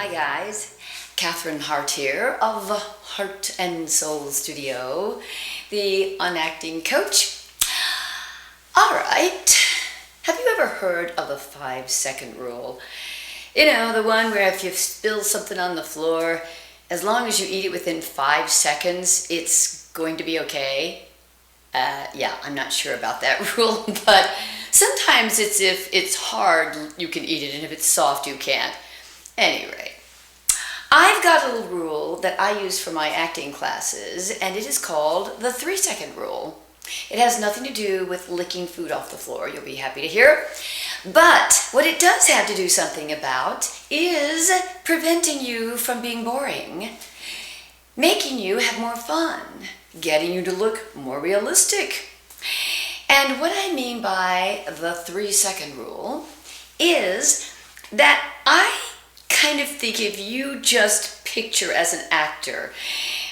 Hi guys, Cathryn Hartt here of Heart and Soul Studio, the unacting coach. Alright, have you ever heard of the 5-second rule? You know, the one where if you spill something on the floor, as long as you eat it within 5 seconds, it's going to be okay. Yeah, I'm not sure about that rule, but sometimes it's if it's hard, you can eat it, and if it's soft, you can't. Anyway, I've got a little rule that I use for my acting classes, and it is called the 3-second rule. It has nothing to do with licking food off the floor, you'll be happy to hear. But what it does have to do something about is preventing you from being boring, making you have more fun, getting you to look more realistic. And what I mean by the 3-second rule is that I kind of think if you just picture as an actor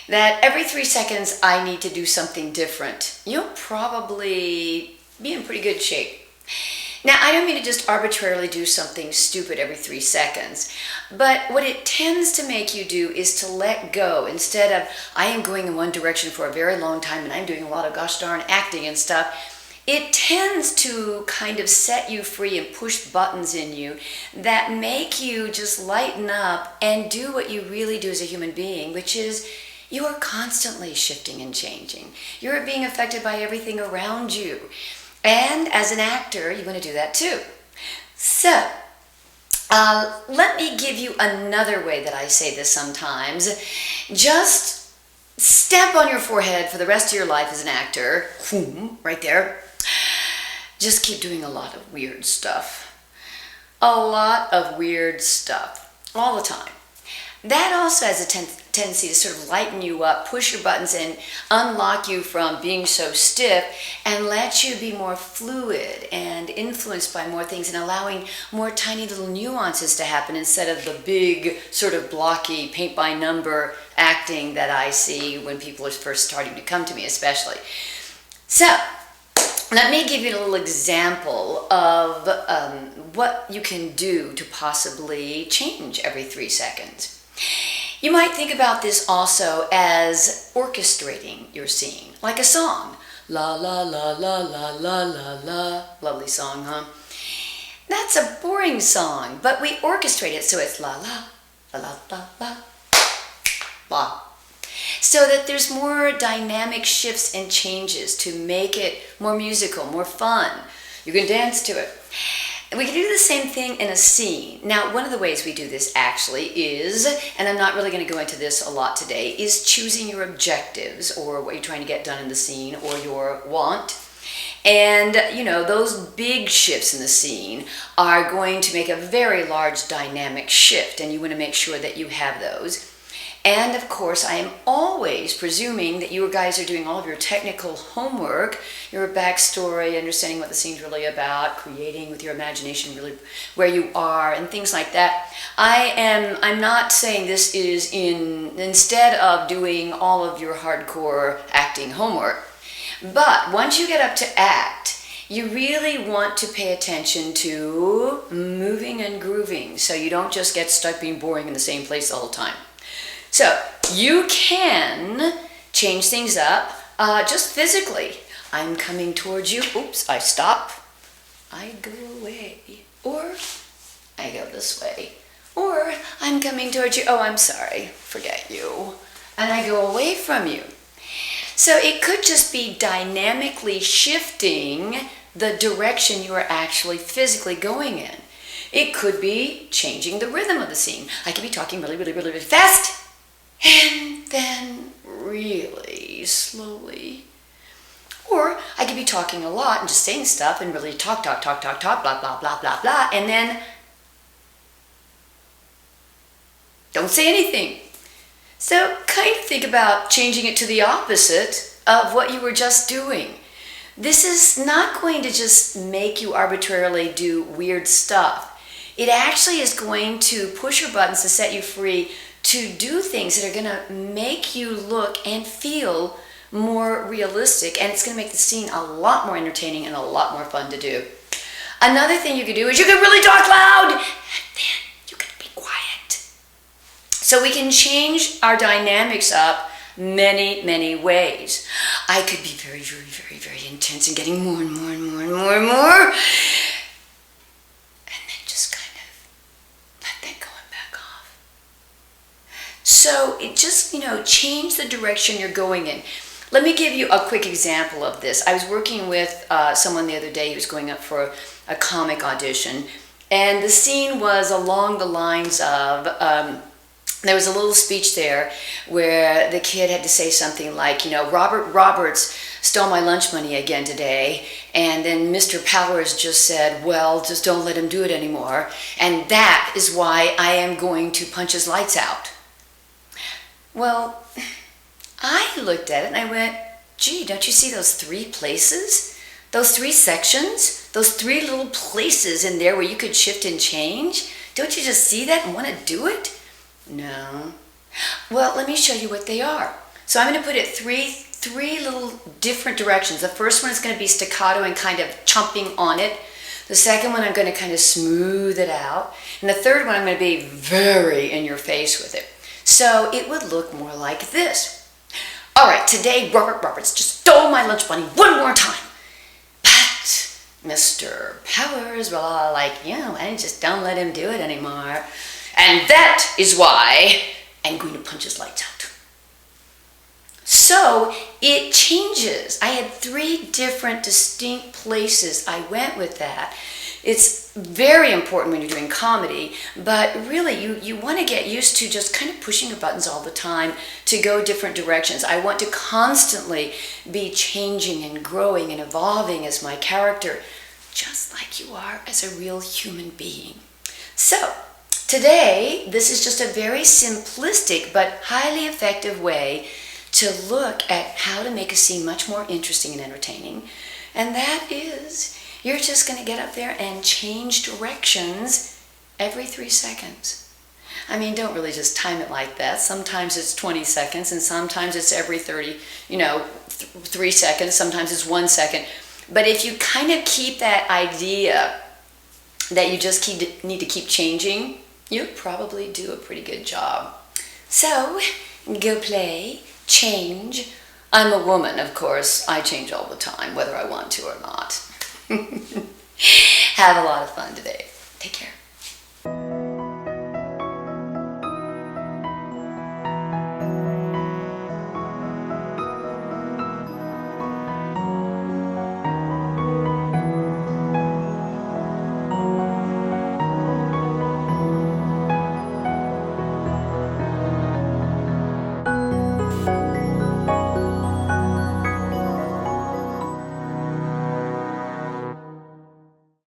that every 3 seconds I need to do something different, you'll probably be in pretty good shape. Now, I don't mean to just arbitrarily do something stupid every 3 seconds, but what it tends to make you do is to let go. Instead of, I am going in one direction for a very long time and I'm doing a lot of gosh darn acting and stuff, it tends to kind of set you free and push buttons in you that make you just lighten up and do what you really do as a human being, which is you are constantly shifting and changing. You're being affected by everything around you. And as an actor, you want to do that too. So, let me give you another way that I say this sometimes. Just stamp on your forehead for the rest of your life as an actor, right there. Just keep doing a lot of weird stuff. A lot of weird stuff, all the time. That also has a tendency to sort of lighten you up, push your buttons and unlock you from being so stiff and let you be more fluid and influenced by more things and allowing more tiny little nuances to happen instead of the big sort of blocky paint by number acting that I see when people are first starting to come to me especially. So, let me give you a little example of what you can do to possibly change every 3 seconds. You might think about this also as orchestrating your scene, like a song. La la la la la la la la. Lovely song, huh? That's a boring song, but we orchestrate it so it's la la la la la la la. So that there's more dynamic shifts and changes to make it more musical, more fun. You can dance to it. And we can do the same thing in a scene. Now, one of the ways we do this actually is, and I'm not really going to go into this a lot today, is choosing your objectives or what you're trying to get done in the scene or your want. And, you know, those big shifts in the scene are going to make a very large dynamic shift, and you want to make sure that you have those. And of course, I am always presuming that you guys are doing all of your technical homework, your backstory, understanding what the scene's really about, creating with your imagination really where you are, and things like that. I'm not saying this is instead of doing all of your hardcore acting homework. But once you get up to act, you really want to pay attention to moving and grooving, so you don't just get stuck being boring in the same place the whole time. So, you can change things up just physically. I'm coming towards you. Oops, I stop. I go away. Or I go this way. Or I'm coming towards you. Oh, I'm sorry. Forget you. And I go away from you. So it could just be dynamically shifting the direction you are actually physically going in. It could be changing the rhythm of the scene. I could be talking really, really, really, really fast. And then really slowly. Or I could be talking a lot and just saying stuff and really talk, blah, blah, blah, blah, blah, and then don't say anything. So kind of think about changing it to the opposite of what you were just doing. This is not going to just make you arbitrarily do weird stuff. It actually is going to push your buttons to set you free to do things that are going to make you look and feel more realistic, and it's going to make the scene a lot more entertaining and a lot more fun to do. Another thing you could do is you could really talk loud, and then you could be quiet. So we can change our dynamics up many, many ways. I could be very, very, very, very intense and getting more and more and more and more and more. And then just kind of let that go and back off. So it just, change the direction you're going in. Let me give you a quick example of this. I was working with someone the other day who was going up for a comic audition. And the scene was along the lines of, there was a little speech there where the kid had to say something like, Robert Roberts stole my lunch money again today. And then Mr. Powers just said, well, just don't let him do it anymore. And that is why I am going to punch his lights out. Well, I looked at it and I went, gee, don't you see those 3 places? Those 3 sections? Those 3 little places in there where you could shift and change? Don't you just see that and want to do it? No. Well, let me show you what they are. So I'm going to put it three little different directions. The first one is going to be staccato and kind of chomping on it. The second one I'm going to kind of smooth it out. And the third one I'm going to be very in your face with it. So it would look more like this. All right, today Robert Roberts just stole my lunch money one more time. But Mr. Powers, I just don't let him do it anymore. And that is why I'm going to punch his lights out. So it changes. I had 3 different distinct places I went with that. It's very important when you're doing comedy, but really you want to get used to just kind of pushing the buttons all the time to go different directions. I want to constantly be changing and growing and evolving as my character, just like you are as a real human being. So today, this is just a very simplistic but highly effective way to look at how to make a scene much more interesting and entertaining. And that is, you're just going to get up there and change directions every 3 seconds. I mean, don't really just time it like that. Sometimes it's 20 seconds and sometimes it's every 3 seconds. Sometimes it's 1 second. But if you kind of keep that idea that you just need to keep changing, you'll probably do a pretty good job. So, go play, change. I'm a woman, of course. I change all the time, whether I want to or not. Have a lot of fun today. Take care.